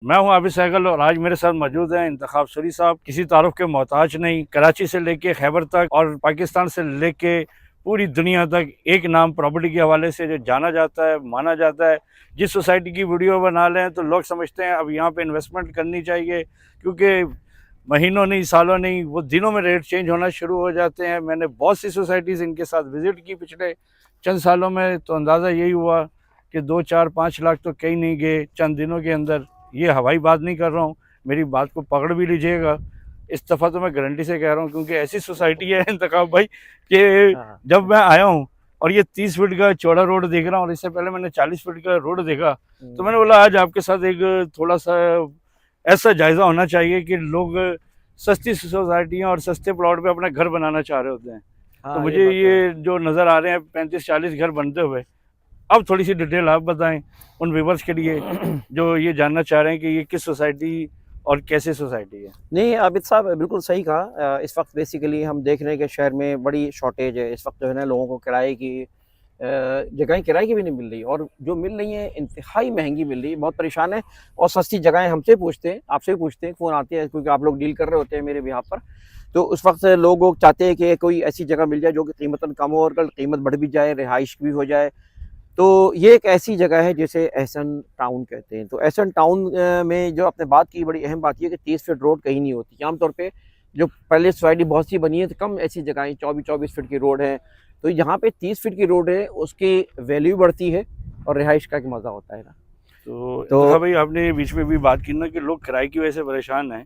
मैं हूं आबिद सहगल और आज मेरे साथ मौजूद हैं इंतखाब सूरी साहब। किसी तारुफ के मोहताज नहीं, कराची से लेके खैबर तक और पाकिस्तान से लेके पूरी दुनिया तक एक नाम प्रॉपर्टी के हवाले से जो जाना जाता है, माना जाता है। जिस सोसाइटी की वीडियो बना लें तो लोग समझते हैं अब यहाँ पे इन्वेस्टमेंट करनी चाहिए, क्योंकि महीनों नहीं, सालों नहीं, वो दिनों में रेट चेंज होना शुरू हो जाते हैं। मैंने बहुत सी सोसाइटीज़ इनके साथ विज़िट की पिछले चंद सालों में, तो अंदाज़ा यही हुआ कि 2, 4, 5 लाख तो कहीं नहीं गए चंद दिनों के अंदर। ये हवाई बात नहीं कर रहा हूँ, मेरी बात को पकड़ भी लीजिएगा। इस दफ़ा तो मैं गारंटी से कह रहा हूँ, क्योंकि ऐसी सोसाइटी है इंतखाब भाई कि हाँ, जब मैं आया हूँ और ये 30 फीट का चौड़ा रोड देख रहा हूँ और इससे पहले मैंने 40 फीट का रोड देखा, तो मैंने बोला आज आपके साथ एक थोड़ा सा ऐसा जायज़ा होना चाहिए कि लोग सस्ती सोसाइटियाँ और सस्ते प्लॉट पे अपना घर बनाना चाह रहे होते हैं। तो हाँ, ये मुझे बात तो है। ये जो नज़र आ रहे हैं 35-40 घर बनते हुए, अब थोड़ी सी डिटेल आप बताएं उन व्यूवर्स के लिए जो ये जानना चाह रहे हैं कि ये किस सोसाइटी और कैसे सोसाइटी है। नहीं, आबिद साहब बिल्कुल सही कहा। इस वक्त बेसिकली हम देख रहे हैं कि शहर में बड़ी शॉर्टेज है। इस वक्त जो है ना, लोगों को किराए की जगहें किराए की भी नहीं मिल रही, और जो मिल रही हैं इंतहाई महंगी मिल रही है। बहुत परेशान है। और सस्ती जगहें हमसे पूछते हैं, आपसे भी पूछते हैं, फ़ोन आते हैं क्योंकि आप लोग डील कर रहे होते हैं मेरे बिहाफ पर। तो उस वक्त लोग चाहते हैं कि कोई ऐसी जगह मिल जाए जो कि कीमतन कम हो और कल कीमत बढ़ भी जाए, रिहाइश भी हो जाए। तो ये एक ऐसी जगह है जिसे एहसन टाउन कहते हैं। तो एहसन टाउन में जो आपने बात की, बड़ी अहम बात ये है कि 30 फीट रोड कहीं नहीं होती। आमतौर पे जो पहले सोसाइटी बहुत सी बनी है तो कम ऐसी जगहें 24-24 फीट की रोड है। तो यहाँ पे 30 फीट की रोड है, उसकी वैल्यू बढ़ती है और रिहाइश का एक मज़ा होता है ना। तो तो इंतखा भाई, आपने बीच में भी बात की ना कि लोग किराए की वजह से परेशान हैं।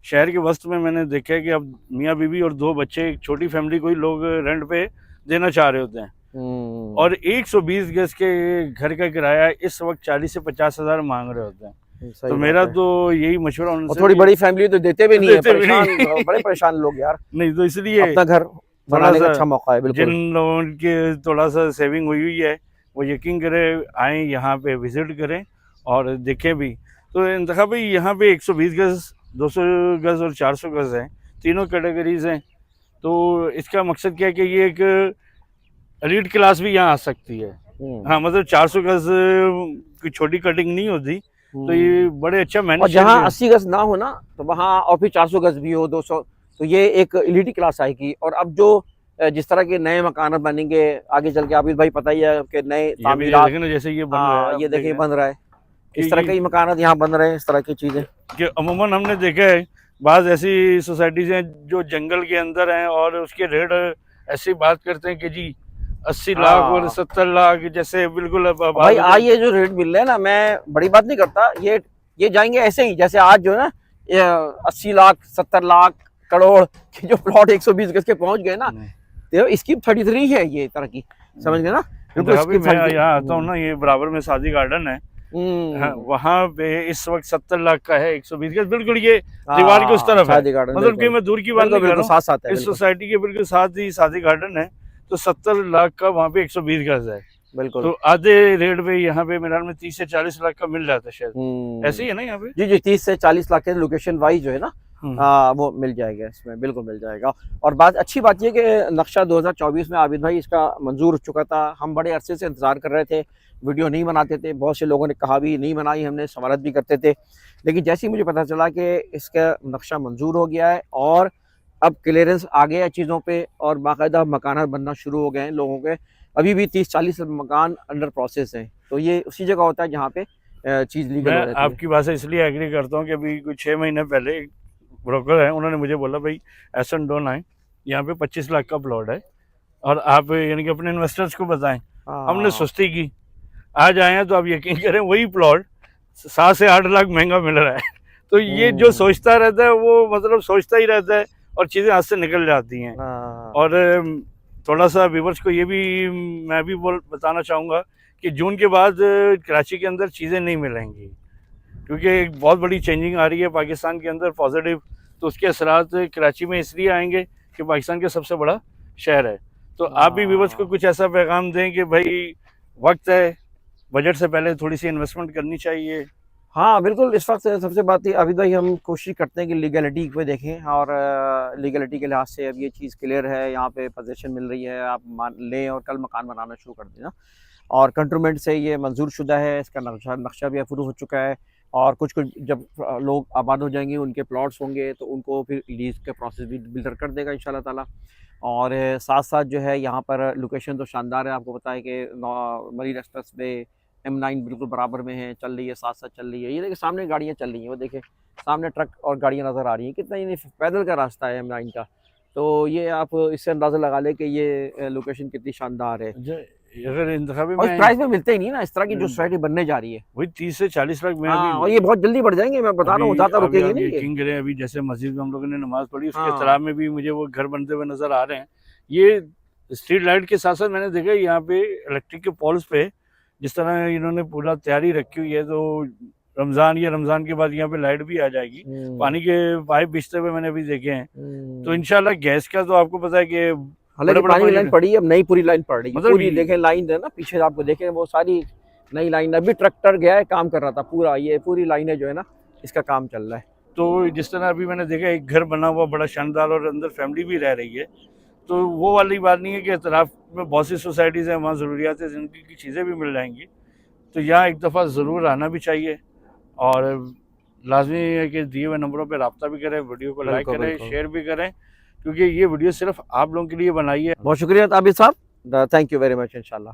शहर के वस्त में मैंने देखा है कि अब मियाँ बीवी और 2 बच्चे, एक छोटी फैमिली को ही लोग रेंट पे देना चाह रहे होते हैं। और 120 गज के घर का किराया इस वक्त 40 से 50 हज़ार मांग रहे होते हैं। तो सही मेरा बात है। तो यही मशवरा और उनसे थोड़ी भी बड़ी फैमिली तो देते भी नहीं है, देते भी परेशान, नहीं बड़े परेशान लोग यार। नहीं, तो इसलिए अपना घर थोड़ा बनाने का सा अच्छा मौका है, जिन बिल्कुल। लोगों की थोड़ा सा सेविंग हुई हुई है वो यकीन करें आएँ यहाँ पे विज़िट करें और देखें भी। तो इंतखा भाई, यहाँ पे 120 गज़, 200 गज़ और 400 गज़ हैं, तीनों कैटेगरीज़ हैं। तो इसका मकसद क्या है कि ये एक एलीट क्लास भी यहाँ आ सकती है। हाँ, हम्म। मतलब 400 गज़ की छोटी कटिंग नहीं होती, तो ये हम्म। बड़े अच्छा और मैनेज जहाँ करके। 80 गज ना हो ना, तो वहाँ और फिर 400 गज भी हो, 200, तो ये एक एलिट क्लास आएगी। और अब जो जिस तरह के नए मकान बनेंगे आगे चल के, आबिद भाई पता ही है कि नए ये भी तामीरात। देखें ना, जैसे ये बन रहा है, हाँ, आप ये देख देखिए रहे हैं बन रहा है। इस तरह कि के ही मकान यहाँ बन रहे हैं, इस तरह की चीज़ें। कि अमूमन हमने देखा है बाज़ ऐसी सोसाइटीज़ हैं जो जंगल के अंदर हैं और उसके रेट ऐसी बात करते हैं कि जी 80 लाख और हाँ 70 लाख, जैसे बिल्कुल अब और भाई, आबाद हो आज जाए। ये जो रेट मिल रहे हैं ना, मैं बड़ी बात नहीं करता, ये जाएंगे ऐसे ही जैसे आज जो है ना, ये 80 लाख, 70 लाख, करोड़ के जो प्लॉट 120 गज के पहुंच गए ना। नहीं, तो स्कीम 33 है ये तरह की, समझ गए ना। बिल्कुल देखा भी, स्कीम मैं 33। यहाँ आता हूँ ना, ये बराबर में शादी गार्डन है। हाँ, हम्म। वहाँ पे इस वक्त 70 लाख का है 120 गज, बिल्कुल ये दीवार के उस हाँ, तरफ है। शादी गार्डन, मतलब कि बिल्कुल मैं दूर की बात बिल्कुल नहीं कर बिल्कुल रहा हूँ, साथ साथ है, इस बिल्कुल सोसाइटी के बिल्कुल साथ ही शादी गार्डन है। तो 70 लाख का वहाँ पे 120 गज है। बिल्कुल। तो आधे रेट पे यहाँ पे मेरे ख्याल में 30 से 40 लाख का मिल जाता है शायद। ऐसे ही है ना यहाँ पे। जी जी, 30 से 40 लाख के लोकेशन वाइज जो है ना, हम्म। वो मिल जाएगा, इसमें बिल्कुल मिल जाएगा। और बात अच्छी बात यह कि नक्शा 2024 में आबिद भाई इसका मंजूर हो चुका था। हम बड़े अरसे से इंतजार कर रहे थे, वीडियो नहीं बनाते थे, बहुत से लोगों ने कहा भी नहीं बनाई, हमने समारत भी करते थे। लेकिन जैसे ही मुझे पता चला कि इसका नक्शा मंजूर हो गया है और अब क्लियरेंस आ गया है चीज़ों पे, और बाकायदा मकान बनना शुरू हो गए हैं लोगों के। अभी भी 30-40 मकान अंडर प्रोसेस हैं। तो ये उसी जगह होता है जहाँ पे चीज़ लीगल मैं हो जाती है। आपकी बात से इसलिए एग्री करता हूँ कि अभी कुछ 6 महीने पहले एक ब्रोकर है, उन्होंने मुझे बोला भाई एसन डोन आए, यहाँ पे 25 लाख का प्लॉट है और आप यानी कि अपने इन्वेस्टर्स को बताएं। हमने हाँ। सुस्ती की, आज आए हैं तो आप यकीन करें वही प्लॉट 7 से 8 लाख महंगा मिल रहा है। तो ये जो हम्म। सोचता रहता है वो मतलब सोचता ही रहता है और चीज़ें हाथ से निकल जाती हैं। हाँ। और थोड़ा सा व्यूवर्स को ये भी मैं भी बोल बताना चाहूँगा कि जून के बाद कराची के अंदर चीज़ें नहीं मिलेंगी, क्योंकि एक बहुत बड़ी चेंजिंग आ रही है पाकिस्तान के अंदर पॉजिटिव। तो उसके असरात कराची में इसलिए आएंगे कि पाकिस्तान का सबसे बड़ा शहर है। तो आप भी व्यूवर्स को हाँ। कुछ ऐसा पैगाम दें कि भाई वक्त है, बजट से पहले थोड़ी सी इन्वेस्टमेंट करनी चाहिए। हाँ, बिल्कुल। इस वक्त सबसे बात अभी भाई हम कोशिश करते हैं कि लीगलिटी पे देखें, और लीगलिटी के लिहाज से अब ये चीज़ क्लियर है, यहाँ पे पोजीशन मिल रही है, आप मान लें और कल मकान बनाना शुरू कर देना। और कंट्रोलमेंट से ये मंजूर शुदा है, इसका नक्शा नक्शा भी अप्रूव हो चुका है। और कुछ कुछ जब लोग आबाद हो जाएंगे उनके प्लॉट्स होंगे तो उनको फिर लीज का प्रोसेस भी बिल्डर कर देगा इंशाल्लाह ताला। और साथ साथ जो है यहाँ पर लोकेशन तो शानदार है, आपको पता है कि मरीन एक्सप्रेस वे M9 बिल्कुल बराबर में है, चल रही है, साथ साथ चल रही है। ये देखिए सामने गाड़ियाँ चल रही हैं, वो देखिए सामने ट्रक और गाड़ियाँ नज़र आ रही हैं, कितना ये पैदल का रास्ता है M9 का। तो ये आप इससे अंदाज़ा लगा लें कि ये लोकेशन कितनी शानदार है। अगर इंतखाबी और इस में प्राइस में मिलते ही नहीं ना, इस तरह की जो सोसाइटी बनने जा रही है। वही 30 से 40 लाख में हाँ, अभी और ये बहुत जल्दी बढ़ जाएंगे, मैं बता रहा हूँ, ज़्यादा रुकेंगे नहीं ये। यकीन करें, अभी जैसे मस्जिद में हम लोगों ने नमाज पढ़ी उसके हाँ। एहतराम में भी मुझे वो घर बनते हुए नजर आ रहे हैं। ये स्ट्रीट लाइट के साथ साथ मैंने देखा यहाँ पे इलेक्ट्रिक के पोल्स पे जिस तरह इन्होंने पूरा तैयारी रखी हुई है, तो रमजान के बाद यहाँ पे लाइट भी आ जाएगी। पानी के पाइप बिछते हुए मैंने अभी देखे हैं। तो इंशाल्लाह गैस का तो आपको पता है कि हालांकि पानी की लाइन पड़ी है, अब नई पूरी लाइन पड़ रही है, मतलब पूरी देखें लाइन है ना पीछे आपको देखें वो सारी नई लाइन। अभी ट्रैक्टर गया है, काम कर रहा था पूरा, ये पूरी लाइनें जो है ना इसका काम चल रहा है। तो जिस तरह अभी मैंने देखा एक घर बना हुआ बड़ा शानदार और अंदर फैमिली भी रह रही है, तो वो वाली बात नहीं है कि इतराफ़ में बहुत सी सोसाइटीज़ हैं, वहाँ ज़रूरियात ज़िंदगी की चीज़ें भी मिल जाएंगी। तो यहाँ एक दफ़ा ज़रूर आना भी चाहिए और लाजमी है कि दिए हुए नंबरों पर रब्ता भी करें, वीडियो को लाइक करें, शेयर भी करें, क्योंकि ये वीडियो सिर्फ आप लोगों के लिए बनाई है। बहुत शुक्रिया ताबिर साहब, थैंक यू वेरी मच इंशाल्लाह।